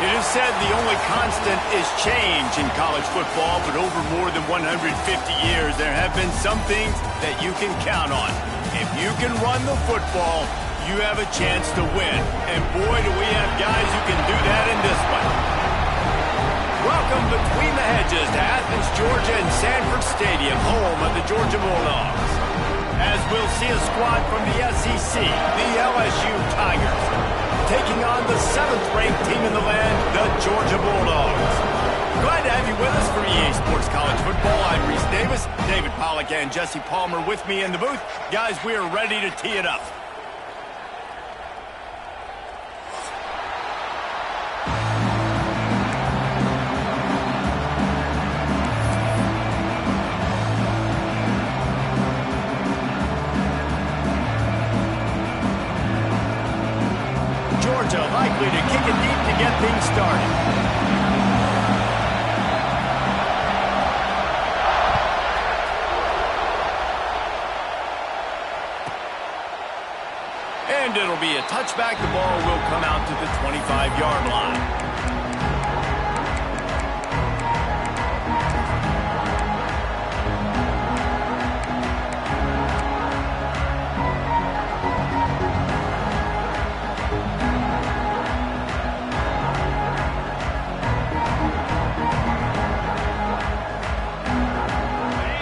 It is said the only constant is change in college football, but over more than 150 years, there have been some things that you can count on. If you can run the football, you have a chance to win. And boy, do we have guys who can do that in this one. Welcome between the hedges to Athens, Georgia and Sanford Stadium, home of the Georgia Bulldogs. As we'll see a squad from the SEC, the LSU Tigers, taking on the 7th-ranked team in the land, the Georgia Bulldogs. Glad to have you with us for EA Sports College Football. I'm Reese Davis, David Pollack and Jesse Palmer with me in the booth. Guys, we are ready to tee it up. Georgia likely to kick it deep to get things started. And it'll be a touchback. The ball will come out to the 25-yard line.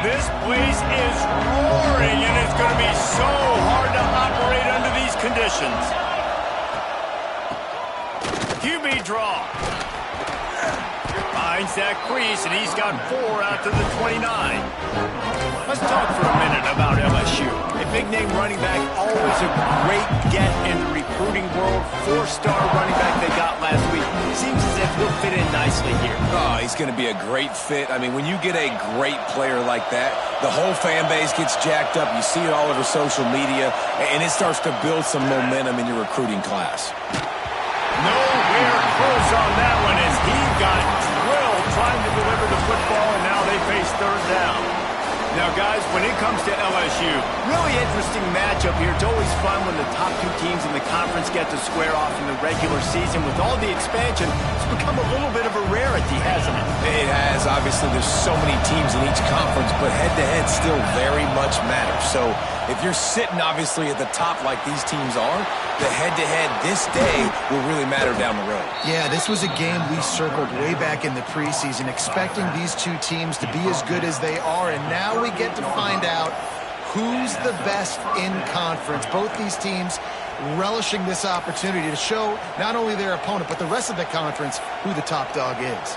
This place is roaring, and it's going to be so hard to operate under these conditions. QB draw. Finds that crease, and he's got 4 out to the 29. Let's talk for a minute about LSU. A big-name running back, always a great get in the recruiting world. 4-star running back they got last week. Seems as if he'll fit in nicely here. Oh, he's going to be a great fit. I mean, when you get a great player like that, the whole fan base gets jacked up. You see it all over social media, and it starts to build some momentum in your recruiting class. Nowhere close on that one as he got drilled trying to deliver the football, and now they face 3rd down. Now, guys, when it comes to LSU, really interesting matchup here. It's always fun when the top 2 teams in the conference get to square off in the regular season. With all the expansion, it's become a little bit of a rarity, hasn't it? It has. Obviously, there's so many teams in each conference, but head-to-head still very much matters. So if you're sitting, obviously, at the top like these teams are, the head-to-head this day will really matter down the road. Yeah, this was a game we circled way back in the preseason, expecting these 2 teams to be as good as they are, and now we get to find out who's the best in conference. Both these teams relishing this opportunity to show not only their opponent, but the rest of the conference who the top dog is.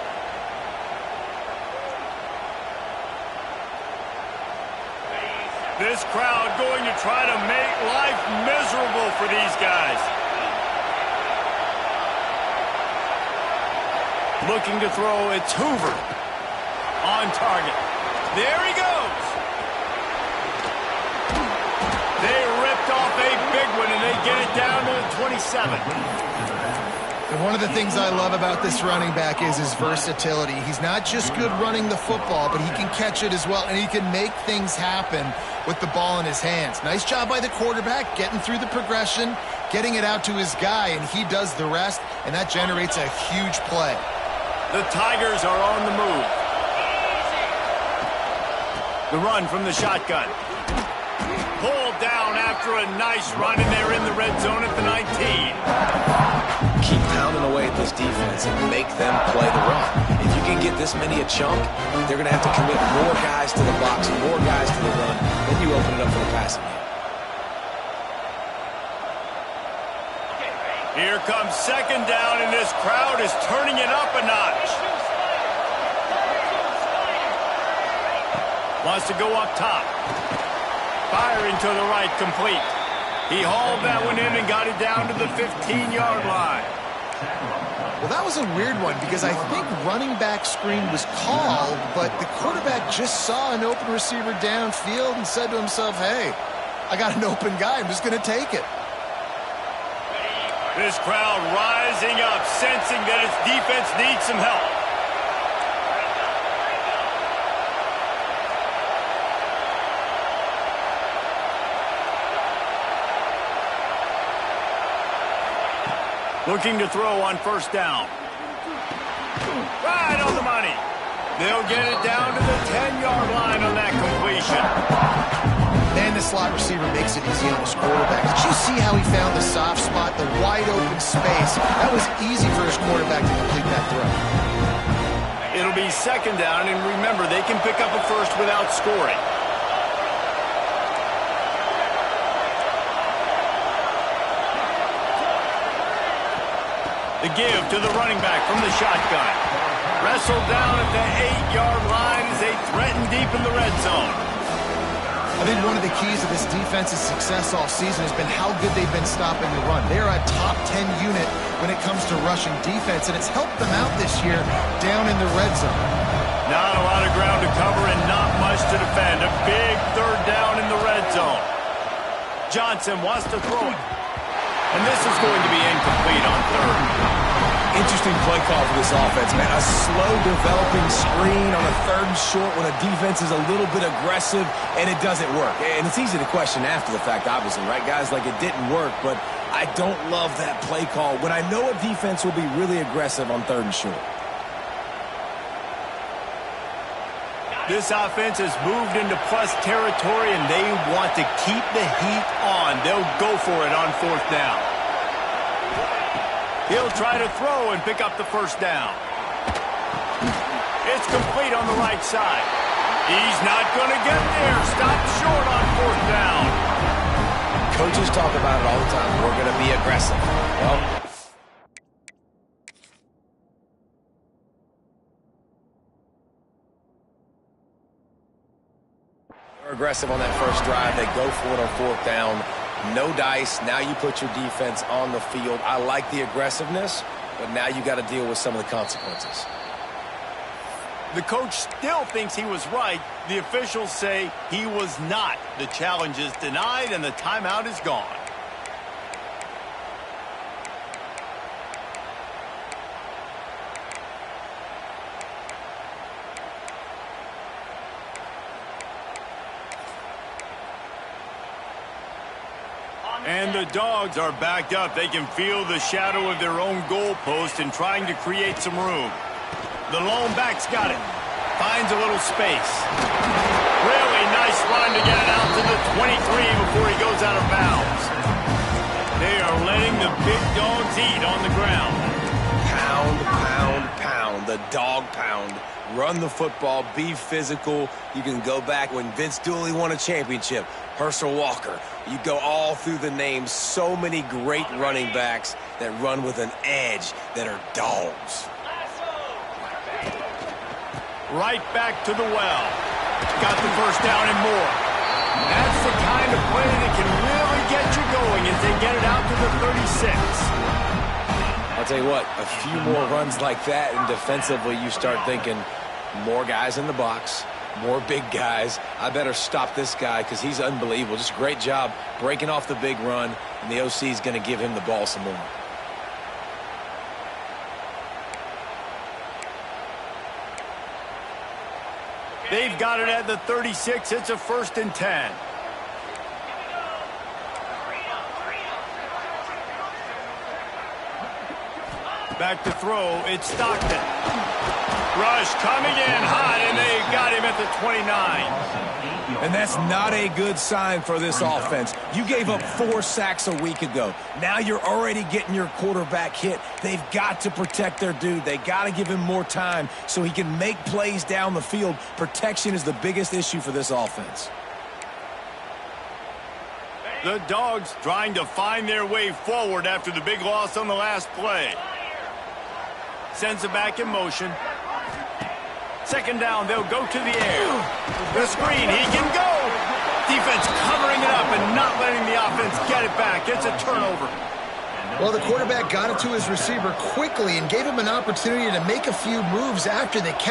This crowd going to try to make life miserable for these guys. Looking to throw, it's Hoover. On target. There he goes. They ripped off a big one, and they get it down to the 27. And one of the things I love about this running back is his versatility. He's not just good running the football, but he can catch it as well, and he can make things happen with the ball in his hands. Nice job by the quarterback, getting through the progression, getting it out to his guy, and he does the rest, and that generates a huge play. The Tigers are on the move. The run from the shotgun. Pulled down after a nice run, and they're in the red zone at the 19. Keep pounding away at this defense and make them play the run. If you can get this many a chunk, they're going to have to commit more guys to the box, more guys to the run. Then you open it up for the passing game. Here comes 2nd down, and this crowd is turning it up a notch. Wants to go up top. Firing to the right, complete. He hauled that one in and got it down to the 15-yard line. Well, that was a weird one because I think running back screen was called, but the quarterback just saw an open receiver downfield and said to himself, hey, I got an open guy. I'm just going to take it. This crowd rising up, sensing that its defense needs some help. Looking to throw on 1st down. Right on the money. They'll get it down to the 10-yard line on that completion. And the slot receiver makes it easy on his quarterback. Did you see how he found the soft spot, the wide open space? That was easy for his quarterback to complete that throw. It'll be second down, and remember, they can pick up a first without scoring. The give to the running back from the shotgun. Wrestled down at the 8-yard line as they threaten deep in the red zone. I think one of the keys of this defense's success all season has been how good they've been stopping the run. They're a top 10 unit when it comes to rushing defense, and it's helped them out this year down in the red zone. Not a lot of ground to cover and not much to defend. A big third down in the red zone. Johnson wants to throw it. And this is going to be incomplete on third. Interesting play call for this offense, man. A slow developing screen on a third and short when a defense is a little bit aggressive and it doesn't work. And it's easy to question after the fact, obviously, right, guys? Like, it didn't work, but I don't love that play call when I know a defense will be really aggressive on third and short. This offense has moved into plus territory, and they want to keep the heat on. They'll go for it on fourth down. He'll try to throw and pick up the first down. It's complete on the right side. He's not going to get there. Stopped short on fourth down. Coaches talk about it all the time. We're going to be aggressive. Well, aggressive on that first drive. They go for it on fourth down. No dice. Now you put your defense on the field. I like the aggressiveness, but now you got to deal with some of the consequences. The coach still thinks he was right. The officials say he was not. The challenge is denied, and the timeout is gone. And the Dogs are backed up. They can feel the shadow of their own goalpost and trying to create some room. The lone back's got it. Finds a little space. Really nice run to get it out to the 23 before he goes out of bounds. They are letting the big dogs eat on the ground. Pound, pound, pound. The dog pound. Run the football. Be physical. You can go back when Vince Dooley won a championship. Herschel Walker. You go all through the names. So many great running backs that run with an edge that are dogs. Right back to the well. Got the first down and more. That's the kind of play that can really get you going as they get it out to the 36. I'll tell you what, a few more runs like that, and defensively you start thinking more guys in the box, more big guys. I better stop this guy because he's unbelievable. Just great job breaking off the big run, and the OC is going to give him the ball some more. They've got it at the 36. It's a 1st and 10. Back to throw. It's Stockton. Rush coming in hot, and they got him at the 29. And that's not a good sign for this offense. You gave up 4 sacks a week ago. Now you're already getting your quarterback hit. They've got to protect their dude. They got to give him more time so he can make plays down the field. Protection is the biggest issue for this offense. The Dogs trying to find their way forward after the big loss on the last play. Sends it back in motion. 2nd down, they'll go to the air. The screen, he can go. Defense covering it up and not letting the offense get it back. It's a turnover. Well, the quarterback got it to his receiver quickly and gave him an opportunity to make a few moves after the catch.